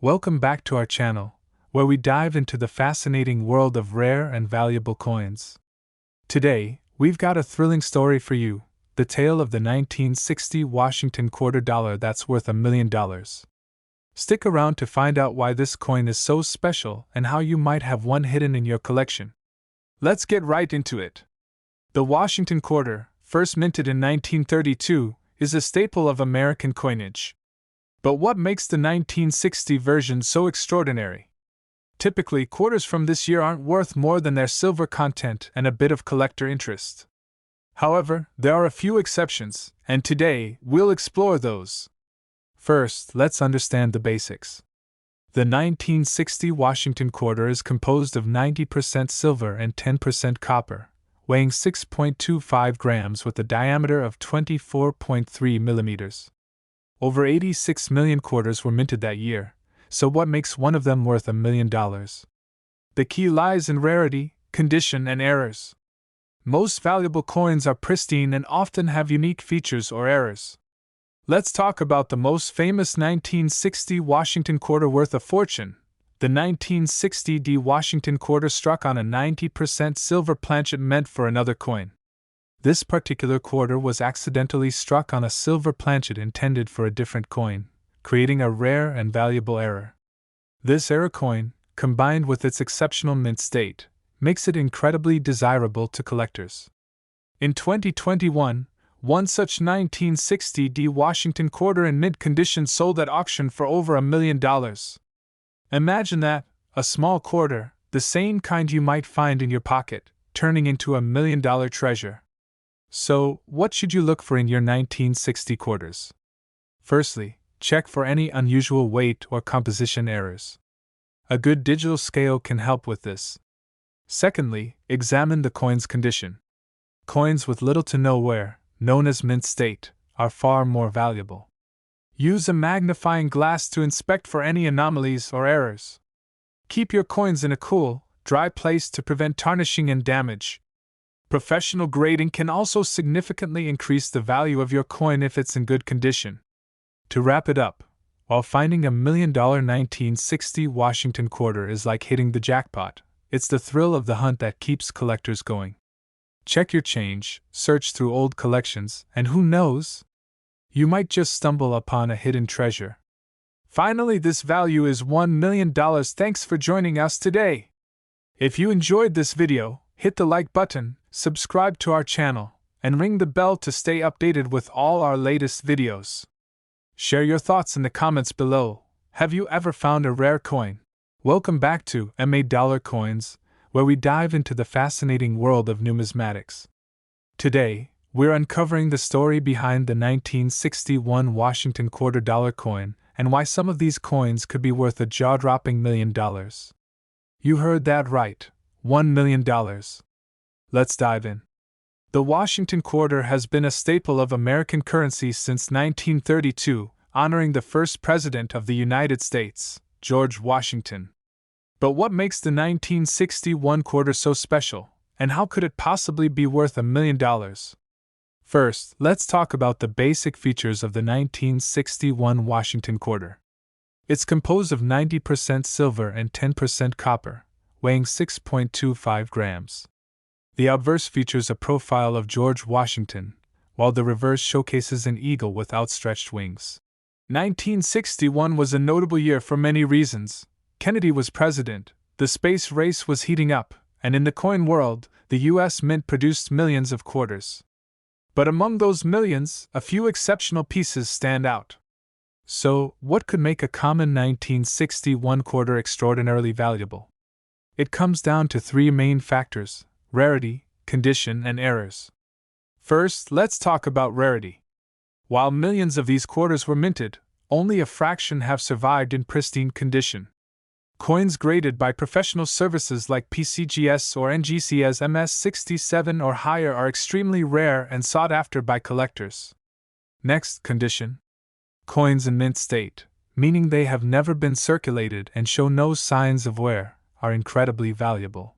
Welcome back to our channel, where we dive into the fascinating world of rare and valuable coins. Today, we've got a thrilling story for you, the tale of the 1960 Washington quarter dollar that's worth $1 million. Stick around to find out why this coin is so special and how you might have one hidden in your collection. Let's get right into it. The Washington quarter, first minted in 1932, is a staple of American coinage. But what makes the 1960 version so extraordinary? Typically, quarters from this year aren't worth more than their silver content and a bit of collector interest. However, there are a few exceptions, and today, we'll explore those. First, let's understand the basics. The 1960 Washington quarter is composed of 90% silver and 10% copper, weighing 6.25 grams with a diameter of 24.3 millimeters. Over 86 million quarters were minted that year, so what makes one of them worth $1 million? The key lies in rarity, condition, and errors. Most valuable coins are pristine and often have unique features or errors. Let's talk about the most famous 1960 Washington quarter worth a fortune. The 1960 D Washington quarter struck on a 90% silver planchet meant for another coin. This particular quarter was accidentally struck on a silver planchet intended for a different coin, creating a rare and valuable error. This error coin, combined with its exceptional mint state, makes it incredibly desirable to collectors. In 2021, one such 1960 D Washington quarter in mint condition sold at auction for over $1 million. Imagine that, a small quarter, the same kind you might find in your pocket, turning into $1 million treasure. So, what should you look for in your 1960 quarters? Firstly, check for any unusual weight or composition errors. A good digital scale can help with this. Secondly, examine the coin's condition. Coins with little to no wear, known as mint state, are far more valuable. Use a magnifying glass to inspect for any anomalies or errors. Keep your coins in a cool, dry place to prevent tarnishing and damage. Professional grading can also significantly increase the value of your coin if it's in good condition. To wrap it up, while finding $1 million 1960 Washington quarter is like hitting the jackpot, it's the thrill of the hunt that keeps collectors going. Check your change, search through old collections, and who knows? You might just stumble upon a hidden treasure. Finally, this value is $1 million. Thanks for joining us today. If you enjoyed this video, hit the like button, subscribe to our channel, and ring the bell to stay updated with all our latest videos. Share your thoughts in the comments below. Have you ever found a rare coin? Welcome back to MA Dollar Coins, where we dive into the fascinating world of numismatics. Today, we're uncovering the story behind the 1961 Washington quarter dollar coin and why some of these coins could be worth a jaw-dropping $1 million. You heard that right, $1 million. Let's dive in. The Washington quarter has been a staple of American currency since 1932, honoring the first president of the United States, George Washington. But what makes the 1961 quarter so special, and how could it possibly be worth $1 million? First, let's talk about the basic features of the 1961 Washington quarter. It's composed of 90% silver and 10% copper, weighing 6.25 grams. The obverse features a profile of George Washington, while the reverse showcases an eagle with outstretched wings. 1961 was a notable year for many reasons. Kennedy was president, the space race was heating up, and in the coin world, the U.S. Mint produced millions of quarters. But among those millions, a few exceptional pieces stand out. So, what could make a common 1961 quarter extraordinarily valuable? It comes down to three main factors: rarity, condition, and errors. First, let's talk about rarity. While millions of these quarters were minted, only a fraction have survived in pristine condition. Coins graded by professional services like PCGS or NGCS MS67 or higher are extremely rare and sought after by collectors. Next, condition. Coins in mint state, meaning they have never been circulated and show no signs of wear, are incredibly valuable.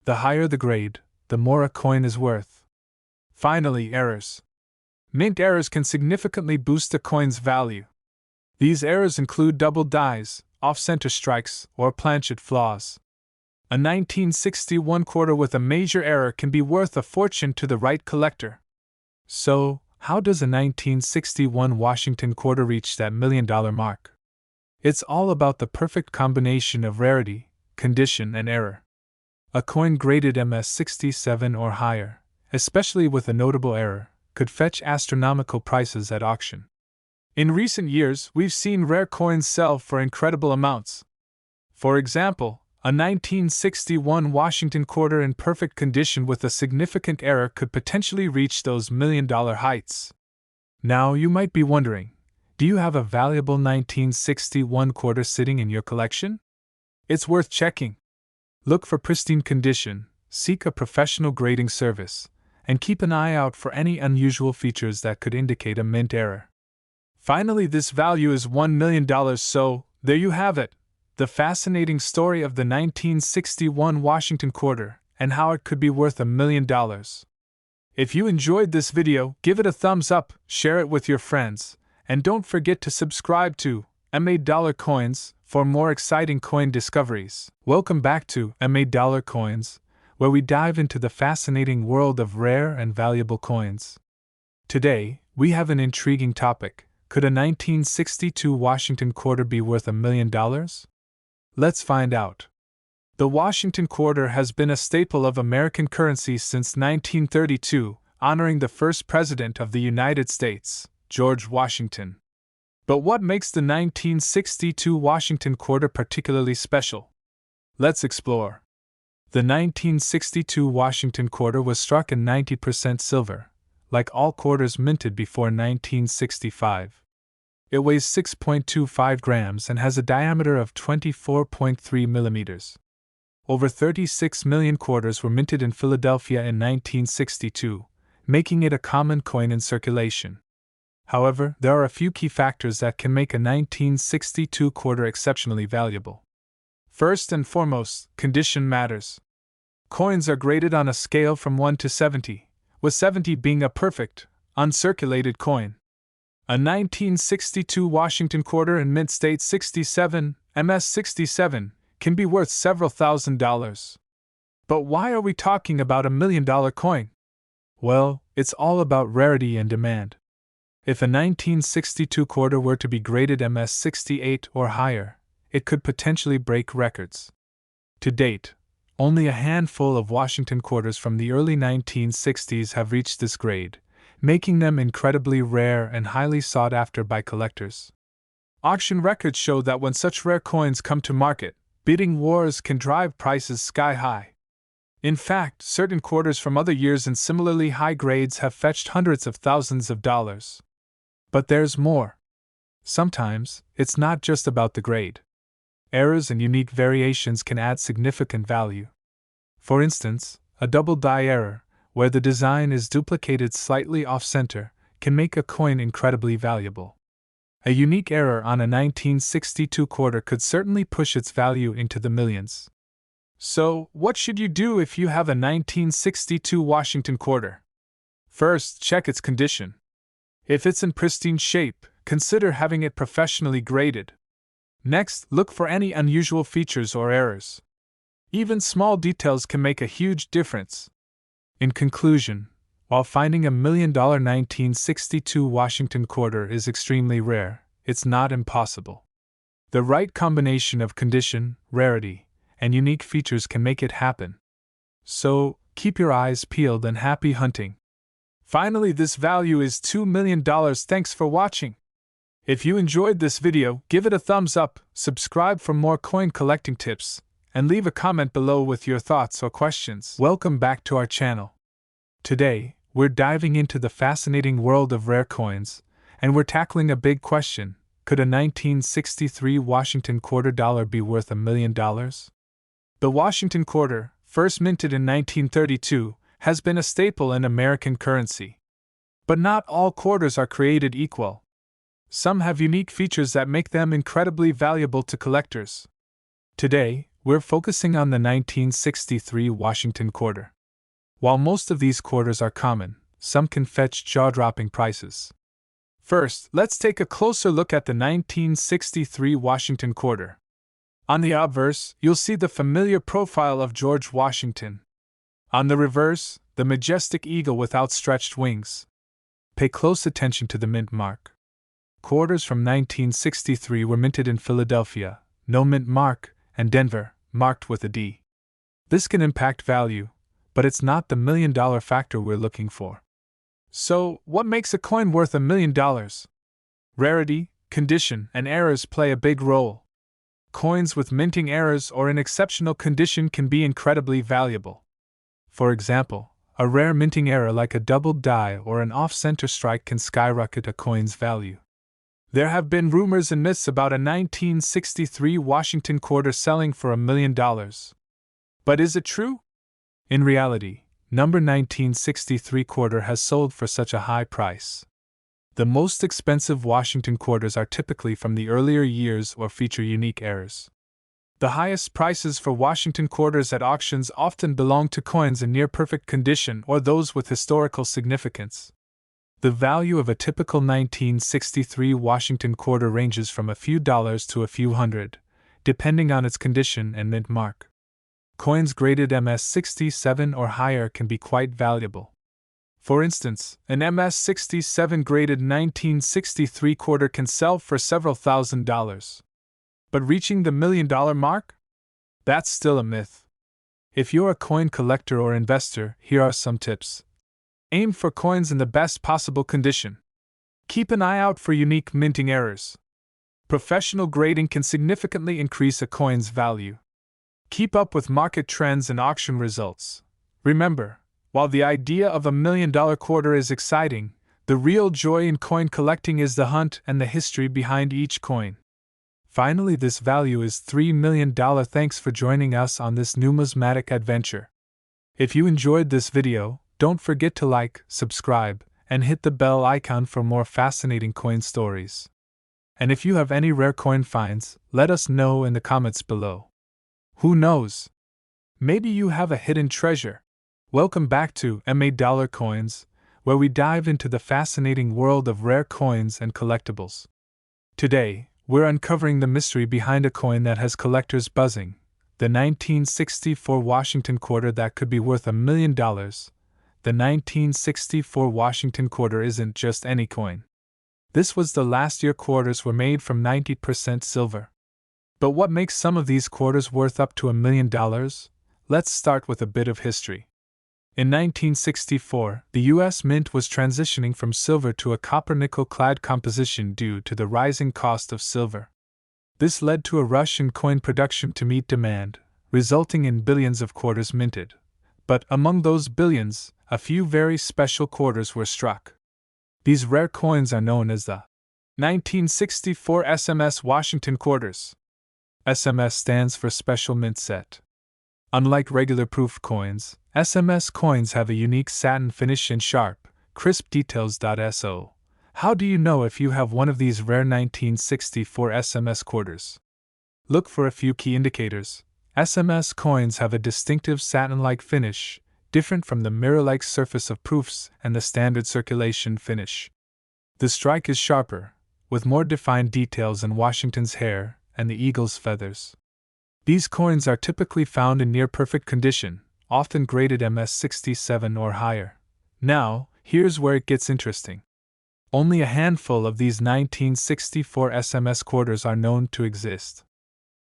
The higher the grade, the more a coin is worth. Finally, errors. Mint errors can significantly boost a coin's value. These errors include double dies, off-center strikes, or planchet flaws. A 1961 quarter with a major error can be worth a fortune to the right collector. So, how does a 1961 Washington quarter reach that $1 million mark? It's all about the perfect combination of rarity, condition, and error. A coin graded MS67 or higher, especially with a notable error, could fetch astronomical prices at auction. In recent years, we've seen rare coins sell for incredible amounts. For example, a 1961 Washington quarter in perfect condition with a significant error could potentially reach those $1 million heights. Now you might be wondering, do you have a valuable 1961 quarter sitting in your collection? It's worth checking. Look for pristine condition, seek a professional grading service, and keep an eye out for any unusual features that could indicate a mint error. Finally, this value is $1 million, so there you have it. The fascinating story of the 1961 Washington quarter and how it could be worth $1 million. If you enjoyed this video, give it a thumbs up, share it with your friends, and don't forget to subscribe to MA Dollar Coins for more exciting coin discoveries. Welcome back to MA Dollar Coins, where we dive into the fascinating world of rare and valuable coins. Today, we have an intriguing topic. Could a 1962 Washington quarter be worth $1 million? Let's find out. The Washington quarter has been a staple of American currency since 1932, honoring the first president of the United States, George Washington. But what makes the 1962 Washington quarter particularly special? Let's explore. The 1962 Washington quarter was struck in 90% silver, like all quarters minted before 1965. It weighs 6.25 grams and has a diameter of 24.3 millimeters. Over 36 million quarters were minted in Philadelphia in 1962, making it a common coin in circulation. However, there are a few key factors that can make a 1962 quarter exceptionally valuable. First and foremost, condition matters. Coins are graded on a scale from 1 to 70, with 70 being a perfect, uncirculated coin. A 1962 Washington quarter in mint state 67, MS67, can be worth several $1,000s. But why are we talking about $1 million coin? Well, it's all about rarity and demand. If a 1962 quarter were to be graded MS68 or higher, it could potentially break records. To date, only a handful of Washington quarters from the early 1960s have reached this grade, making them incredibly rare and highly sought after by collectors. Auction records show that when such rare coins come to market, bidding wars can drive prices sky high. In fact, certain quarters from other years in similarly high grades have fetched hundreds of thousands of dollars. But there's more. Sometimes, it's not just about the grade. Errors and unique variations can add significant value. For instance, a double die error, where the design is duplicated slightly off-center, can make a coin incredibly valuable. A unique error on a 1962 quarter could certainly push its value into the millions. So, what should you do if you have a 1962 Washington quarter? First, check its condition. If it's in pristine shape, consider having it professionally graded. Next, look for any unusual features or errors. Even small details can make a huge difference. In conclusion, while finding a $1 million 1962 Washington quarter is extremely rare, it's not impossible. The right combination of condition, rarity, and unique features can make it happen. So, keep your eyes peeled and happy hunting. Finally, this value is $2 million. Thanks for watching. If you enjoyed this video, give it a thumbs up, subscribe for more coin collecting tips, and leave a comment below with your thoughts or questions. Welcome back to our channel. Today, we're diving into the fascinating world of rare coins, and we're tackling a big question. Could a 1963 Washington quarter dollar be worth $1 million? The Washington quarter, first minted in 1932, has been a staple in American currency. But not all quarters are created equal. Some have unique features that make them incredibly valuable to collectors. Today, we're focusing on the 1963 Washington quarter. While most of these quarters are common, some can fetch jaw-dropping prices. First, let's take a closer look at the 1963 Washington quarter. On the obverse, you'll see the familiar profile of George Washington. On the reverse, the majestic eagle with outstretched wings. Pay close attention to the mint mark. Quarters from 1963 were minted in Philadelphia, no mint mark, and Denver, marked with a D. This can impact value, but it's not the $1 million factor we're looking for. So, what makes a coin worth $1 million? Rarity, condition, and errors play a big role. Coins with minting errors or in exceptional condition can be incredibly valuable. For example, a rare minting error like a doubled die or an off-center strike can skyrocket a coin's value. There have been rumors and myths about a 1963 Washington quarter selling for $1 million. But is it true? In reality, number 1963 quarter has sold for such a high price. The most expensive Washington quarters are typically from the earlier years or feature unique errors. The highest prices for Washington quarters at auctions often belong to coins in near-perfect condition or those with historical significance. The value of a typical 1963 Washington quarter ranges from a few dollars to a few hundred, depending on its condition and mint mark. Coins graded MS-67 or higher can be quite valuable. For instance, an MS-67 graded 1963 quarter can sell for several $1,000s. But reaching the $1 million mark? That's still a myth. If you're a coin collector or investor, here are some tips. Aim for coins in the best possible condition. Keep an eye out for unique minting errors. Professional grading can significantly increase a coin's value. Keep up with market trends and auction results. Remember, while the idea of $1 million quarter is exciting, the real joy in coin collecting is the hunt and the history behind each coin. Finally, this value is $3 million. Thanks for joining us on this numismatic adventure. If you enjoyed this video, don't forget to like, subscribe, and hit the bell icon for more fascinating coin stories. And if you have any rare coin finds, let us know in the comments below. Who knows? Maybe you have a hidden treasure. Welcome back to MA Dollar Coins, where we dive into the fascinating world of rare coins and collectibles. Today, we're uncovering the mystery behind a coin that has collectors buzzing, the 1964 Washington quarter that could be worth $1 million. The 1964 Washington quarter isn't just any coin. This was the last year quarters were made from 90% silver. But what makes some of these quarters worth up to $1 million? Let's start with a bit of history. In 1964, the U.S. Mint was transitioning from silver to a copper-nickel-clad composition due to the rising cost of silver. This led to a rush in coin production to meet demand, resulting in billions of quarters minted. But among those billions, a few very special quarters were struck. These rare coins are known as the 1964 SMS Washington quarters. SMS stands for Special Mint Set. Unlike regular proof coins, SMS coins have a unique satin finish and sharp, crisp details. So, how do you know if you have one of these rare 1964 SMS quarters? Look for a few key indicators. SMS coins have a distinctive satin-like finish, different from the mirror-like surface of proofs and the standard circulation finish. The strike is sharper, with more defined details in Washington's hair and the eagle's feathers. These coins are typically found in near-perfect condition, often graded MS-67 or higher. Now, here's where it gets interesting. Only a handful of these 1964 SMS quarters are known to exist.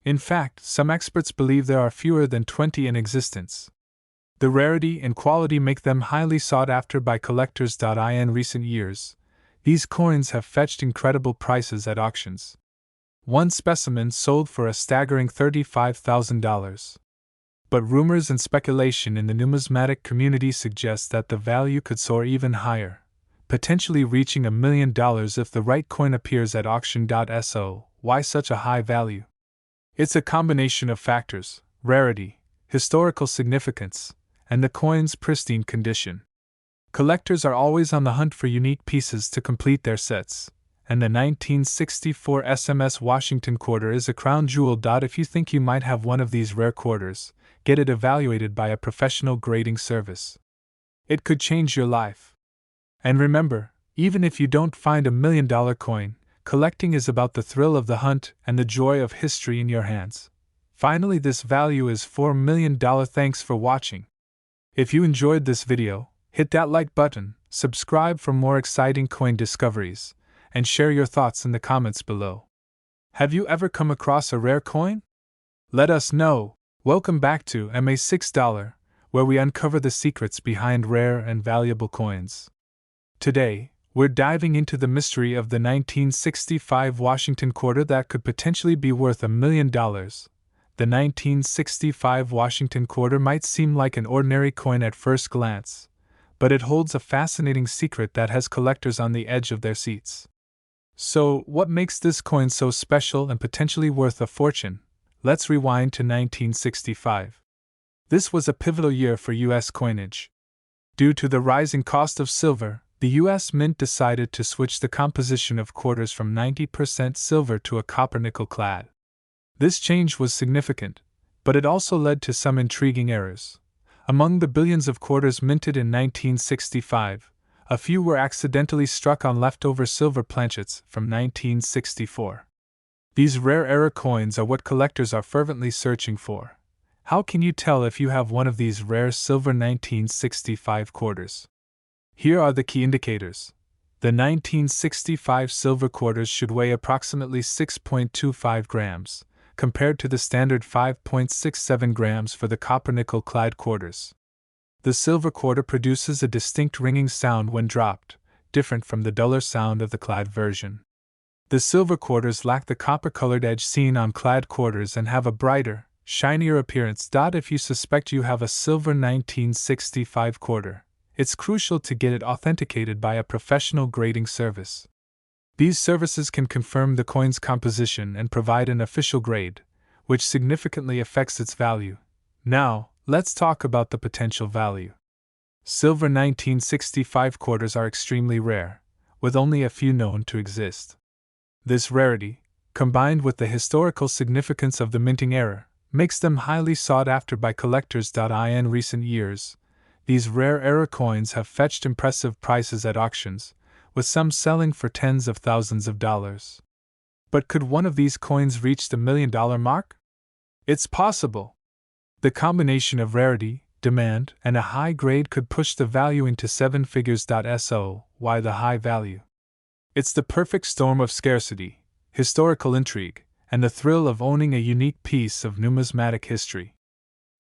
In fact, some experts believe there are fewer than 20 in existence. The rarity and quality make them highly sought after by collectors. In recent years, these coins have fetched incredible prices at auctions. One specimen sold for a staggering $35,000. But rumors and speculation in the numismatic community suggest that the value could soar even higher, potentially reaching $1 million if the right coin appears at auction. So, why such a high value? It's a combination of factors: rarity, historical significance, and the coin's pristine condition. Collectors are always on the hunt for unique pieces to complete their sets, and the 1964 SMS Washington quarter is a crown jewel. If you think you might have one of these rare quarters, get it evaluated by a professional grading service. It could change your life. And remember, even if you don't find $1 million coin, collecting is about the thrill of the hunt and the joy of history in your hands. Finally, this value is $4 million. Thanks for watching. If you enjoyed this video, hit that like button, subscribe for more exciting coin discoveries, and share your thoughts in the comments below. Have you ever come across a rare coin? Let us know. Welcome back to MA6$, where we uncover the secrets behind rare and valuable coins. Today, we're diving into the mystery of the 1965 Washington quarter that could potentially be worth $1 million. The 1965 Washington quarter might seem like an ordinary coin at first glance, but it holds a fascinating secret that has collectors on the edge of their seats. So, what makes this coin so special and potentially worth a fortune? Let's rewind to 1965. This was a pivotal year for U.S. coinage. Due to the rising cost of silver, the U.S. Mint decided to switch the composition of quarters from 90% silver to a copper-nickel clad. This change was significant, but it also led to some intriguing errors. Among the billions of quarters minted in 1965, a few were accidentally struck on leftover silver planchets from 1964. These rare error coins are what collectors are fervently searching for. How can you tell if you have one of these rare silver 1965 quarters? Here are the key indicators. The 1965 silver quarters should weigh approximately 6.25 grams, compared to the standard 5.67 grams for the copper-nickel clad quarters. The silver quarter produces a distinct ringing sound when dropped, different from the duller sound of the clad version. The silver quarters lack the copper-colored edge seen on clad quarters and have a brighter, shinier appearance. If you suspect you have a silver 1965 quarter, it's crucial to get it authenticated by a professional grading service. These services can confirm the coin's composition and provide an official grade, which significantly affects its value. Now, let's talk about the potential value. Silver 1965 quarters are extremely rare, with only a few known to exist. This rarity, combined with the historical significance of the minting era, makes them highly sought after by collectors. In recent years, these rare era coins have fetched impressive prices at auctions, with some selling for tens of thousands of dollars. But could one of these coins reach the $1 million mark? It's possible. The combination of rarity, demand, and a high grade could push the value into seven figures. So, why the high value? It's the perfect storm of scarcity, historical intrigue, and the thrill of owning a unique piece of numismatic history.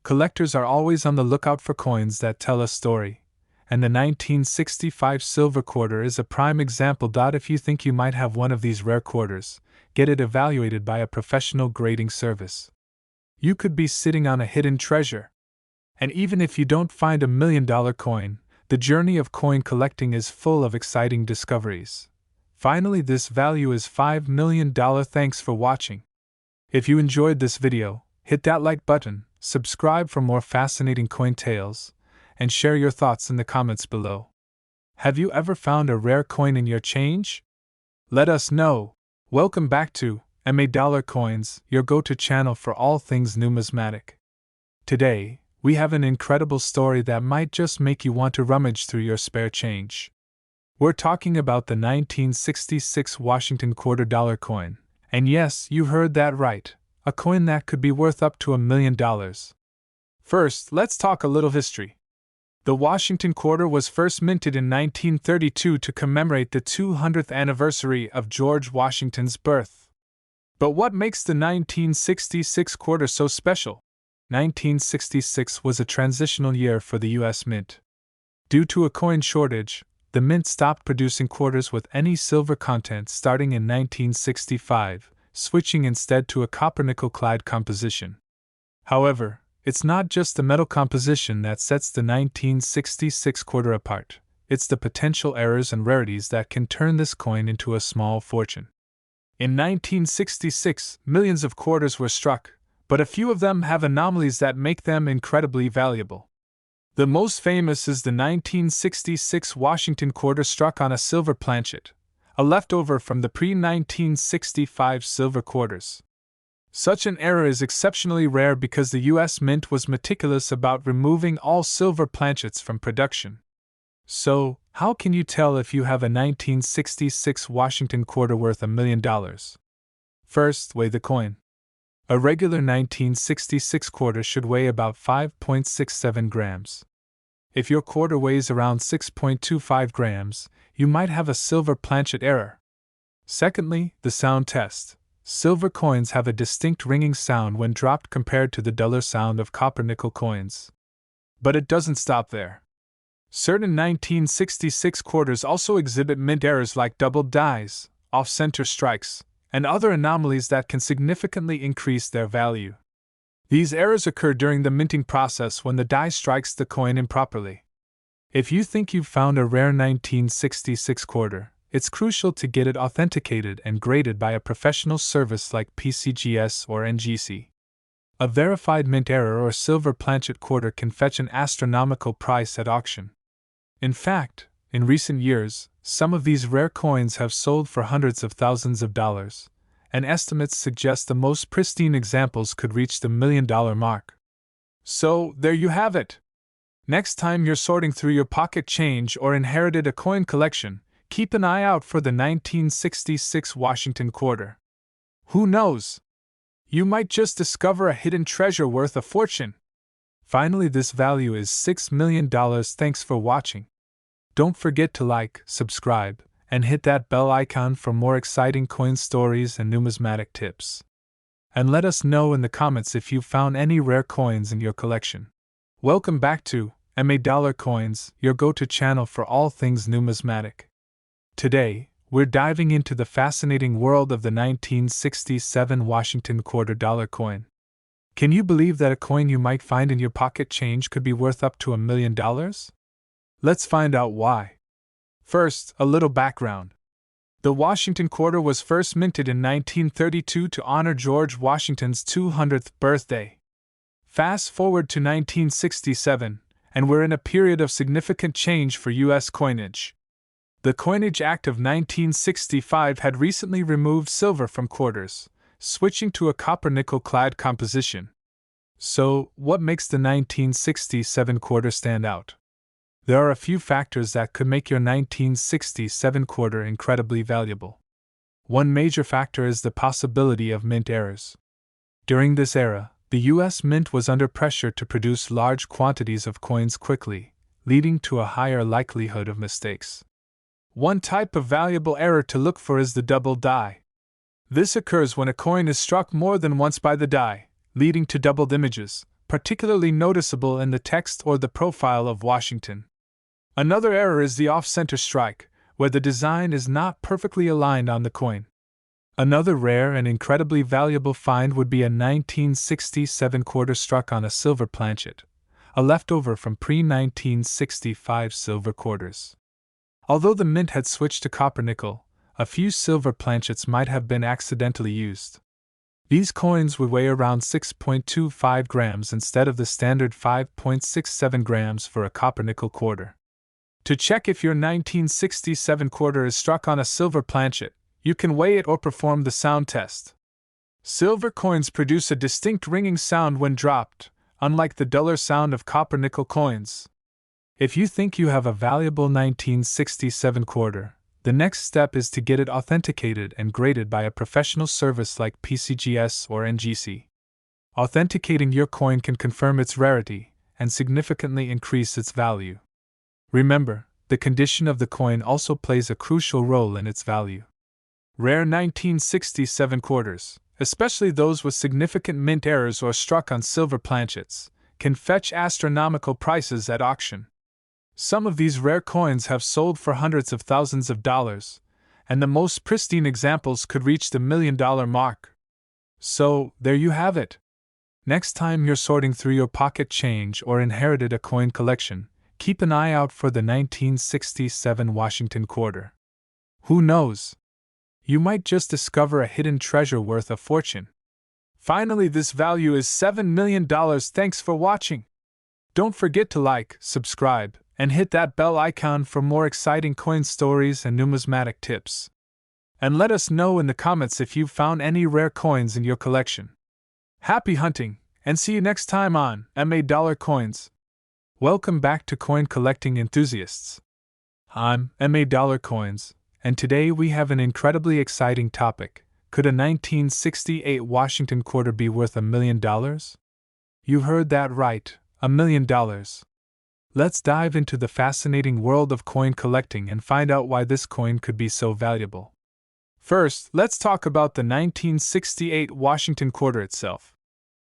Collectors are always on the lookout for coins that tell a story, and the 1965 silver quarter is a prime example. If you think you might have one of these rare quarters, get it evaluated by a professional grading service. You could be sitting on a hidden treasure. And even if you don't find $1 million coin, the journey of coin collecting is full of exciting discoveries. Finally, this value is $5 million. Thanks for watching. If you enjoyed this video, hit that like button, subscribe for more fascinating coin tales, and share your thoughts in the comments below. Have you ever found a rare coin in your change? Let us know. Welcome back to MA Coins, your go-to channel for all things numismatic. Today, we have an incredible story that might just make you want to rummage through your spare change. We're talking about the 1966 Washington $quarter coin. And yes, you heard that right, a coin that could be worth up to $1 million. First, let's talk a little history. The Washington quarter was first minted in 1932 to commemorate the 200th anniversary of George Washington's birth. But what makes the 1966 quarter so special? 1966 was a transitional year for the U.S. Mint. Due to a coin shortage, the Mint stopped producing quarters with any silver content starting in 1965, switching instead to a copper-nickel clad composition. However, it's not just the metal composition that sets the 1966 quarter apart, it's the potential errors and rarities that can turn this coin into a small fortune. In 1966, millions of quarters were struck, but a few of them have anomalies that make them incredibly valuable. The most famous is the 1966 Washington quarter struck on a silver planchet, a leftover from the pre-1965 silver quarters. Such an error is exceptionally rare because the U.S. Mint was meticulous about removing all silver planchets from production. So, how can you tell if you have a 1966 Washington quarter worth $1 million? First, weigh the coin. A regular 1966 quarter should weigh about 5.67 grams. If your quarter weighs around 6.25 grams, you might have a silver planchet error. Secondly, the sound test. Silver coins have a distinct ringing sound when dropped compared to the duller sound of copper-nickel coins. But it doesn't stop there. Certain 1966 quarters also exhibit mint errors like doubled dies, off-center strikes, and other anomalies that can significantly increase their value. These errors occur during the minting process when the die strikes the coin improperly. If you think you've found a rare 1966 quarter, it's crucial to get it authenticated and graded by a professional service like PCGS or NGC. A verified mint error or silver planchet quarter can fetch an astronomical price at auction. In fact, in recent years, some of these rare coins have sold for hundreds of thousands of dollars, and estimates suggest the most pristine examples could reach the $1 million mark. So, there you have it! Next time you're sorting through your pocket change or inherited a coin collection, keep an eye out for the 1966 Washington quarter. Who knows? You might just discover a hidden treasure worth a fortune. Finally, this value is $6 million. Thanks for watching. Don't forget to like, subscribe, and hit that bell icon for more exciting coin stories and numismatic tips. And let us know in the comments if you found any rare coins in your collection. Welcome back to MA Dollar Coins, your go-to channel for all things numismatic. Today, we're diving into the fascinating world of the 1967 Washington quarter dollar coin. Can you believe that a coin you might find in your pocket change could be worth up to $1 million? Let's find out why. First, a little background. The Washington quarter was first minted in 1932 to honor George Washington's 200th birthday. Fast forward to 1967, and we're in a period of significant change for U.S. coinage. The Coinage Act of 1965 had recently removed silver from quarters, switching to a copper-nickel clad composition. So, what makes the 1967 quarter stand out? There are a few factors that could make your 1967 quarter incredibly valuable. One major factor is the possibility of mint errors. During this era, the U.S. Mint was under pressure to produce large quantities of coins quickly, leading to a higher likelihood of mistakes. One type of valuable error to look for is the double die. This occurs when a coin is struck more than once by the die, leading to doubled images, particularly noticeable in the text or the profile of Washington. Another error is the off-center strike, where the design is not perfectly aligned on the coin. Another rare and incredibly valuable find would be a 1967 quarter struck on a silver planchet, a leftover from pre-1965 silver quarters. Although the mint had switched to copper-nickel, a few silver planchets might have been accidentally used. These coins would weigh around 6.25 grams instead of the standard 5.67 grams for a copper-nickel quarter. To check if your 1967 quarter is struck on a silver planchet, you can weigh it or perform the sound test. Silver coins produce a distinct ringing sound when dropped, unlike the duller sound of copper-nickel coins. If you think you have a valuable 1967 quarter, the next step is to get it authenticated and graded by a professional service like PCGS or NGC. Authenticating your coin can confirm its rarity and significantly increase its value. Remember, the condition of the coin also plays a crucial role in its value. Rare 1967 quarters, especially those with significant mint errors or struck on silver planchets, can fetch astronomical prices at auction. Some of these rare coins have sold for hundreds of thousands of dollars, and the most pristine examples could reach the $1 million mark. So, there you have it. Next time you're sorting through your pocket change or inherited a coin collection, keep an eye out for the 1967 Washington quarter. Who knows? You might just discover a hidden treasure worth a fortune. Finally, this value is $7 million. Thanks for watching. Don't forget to like, subscribe, and hit that bell icon for more exciting coin stories and numismatic tips. And let us know in the comments if you've found any rare coins in your collection. Happy hunting, and see you next time on MA Dollar Coins. Welcome back to coin collecting enthusiasts. I'm MA Dollar Coins, and today we have an incredibly exciting topic: Could a 1968 Washington quarter be worth $1 million? You heard that right, $1 million. Let's dive into the fascinating world of coin collecting and find out why this coin could be so valuable. First, let's talk about the 1968 Washington quarter itself.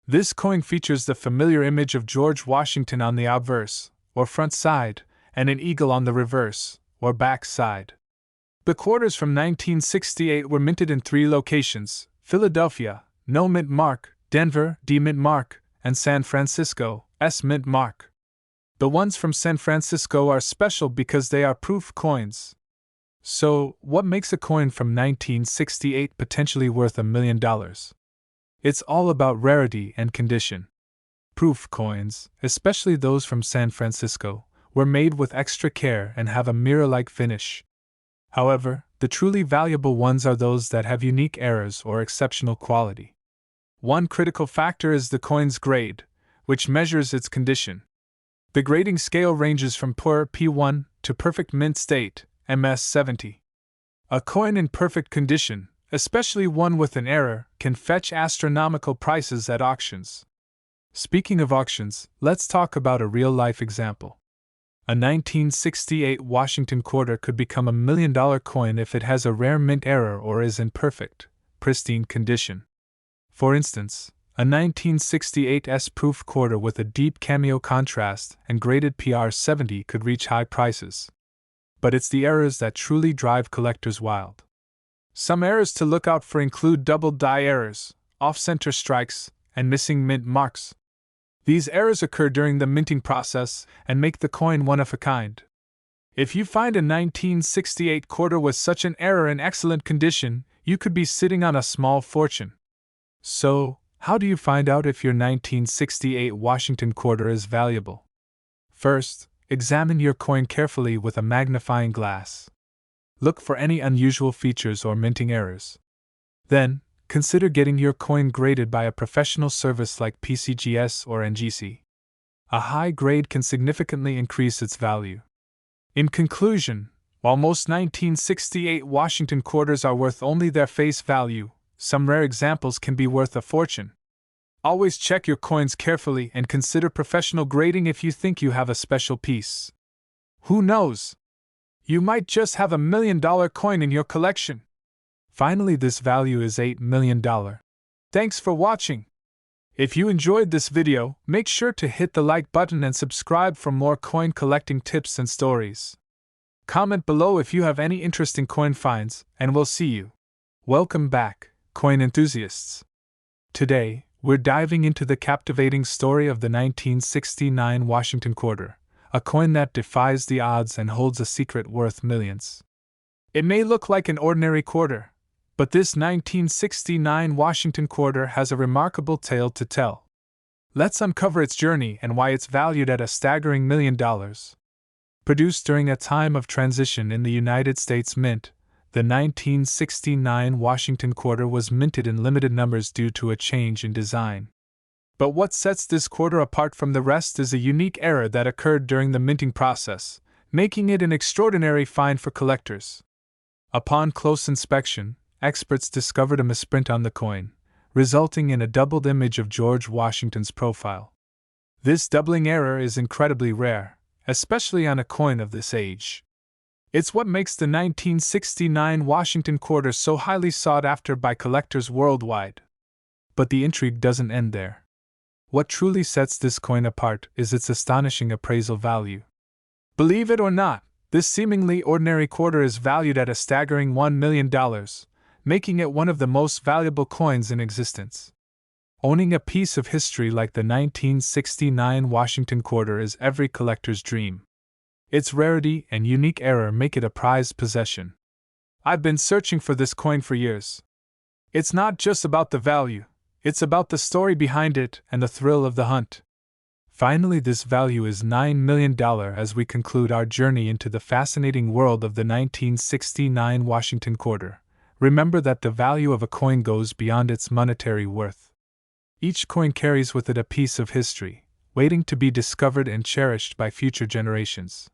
This coin features the familiar image of George Washington on the obverse, or front side, and an eagle on the reverse, or back side. The quarters from 1968 were minted in 3 locations: Philadelphia, no mint mark; Denver, D mint mark; and San Francisco, S mint mark. The ones from San Francisco are special because they are proof coins. So, what makes a coin from 1968 potentially worth $1 million? It's all about rarity and condition. Proof coins, especially those from San Francisco, were made with extra care and have a mirror-like finish. However, the truly valuable ones are those that have unique errors or exceptional quality. One critical factor is the coin's grade, which measures its condition. The grading scale ranges from poor P1 to perfect mint state, MS70. A coin in perfect condition, especially one with an error, can fetch astronomical prices at auctions. Speaking of auctions, let's talk about a real-life example. A 1968 Washington quarter could become $1 million coin if it has a rare mint error or is in perfect, pristine condition. For instance, a 1968 S-proof quarter with a deep cameo contrast and graded PR70 could reach high prices. But it's the errors that truly drive collectors wild. Some errors to look out for include double die errors, off-center strikes, and missing mint marks. These errors occur during the minting process and make the coin one of a kind. If you find a 1968 quarter with such an error in excellent condition, you could be sitting on a small fortune. So, how do you find out if your 1968 Washington quarter is valuable? First, examine your coin carefully with a magnifying glass. Look for any unusual features or minting errors. Then, consider getting your coin graded by a professional service like PCGS or NGC. A high grade can significantly increase its value. In conclusion, while most 1968 Washington quarters are worth only their face value, some rare examples can be worth a fortune. Always check your coins carefully and consider professional grading if you think you have a special piece. Who knows? You might just have $1 million coin in your collection. Finally, this value is $8 million. Thanks for watching. If you enjoyed this video, make sure to hit the like button and subscribe for more coin collecting tips and stories. Comment below if you have any interesting coin finds, and we'll see you. Welcome back, coin enthusiasts. Today, we're diving into the captivating story of the 1969 Washington quarter, a coin that defies the odds and holds a secret worth millions. It may look like an ordinary quarter, but this 1969 Washington quarter has a remarkable tale to tell. Let's uncover its journey and why it's valued at a staggering $1 million. Produced during a time of transition in the United States Mint, the 1969 Washington quarter was minted in limited numbers due to a change in design. But what sets this quarter apart from the rest is a unique error that occurred during the minting process, making it an extraordinary find for collectors. Upon close inspection, experts discovered a misprint on the coin, resulting in a doubled image of George Washington's profile. This doubling error is incredibly rare, especially on a coin of this age. It's what makes the 1969 Washington quarter so highly sought after by collectors worldwide. But the intrigue doesn't end there. What truly sets this coin apart is its astonishing appraisal value. Believe it or not, this seemingly ordinary quarter is valued at a staggering $1 million, making it one of the most valuable coins in existence. Owning a piece of history like the 1969 Washington quarter is every collector's dream. Its rarity and unique error make it a prized possession. I've been searching for this coin for years. It's not just about the value, it's about the story behind it and the thrill of the hunt. Finally, this value is $9 million as we conclude our journey into the fascinating world of the 1969 Washington quarter. Remember that the value of a coin goes beyond its monetary worth. Each coin carries with it a piece of history, waiting to be discovered and cherished by future generations.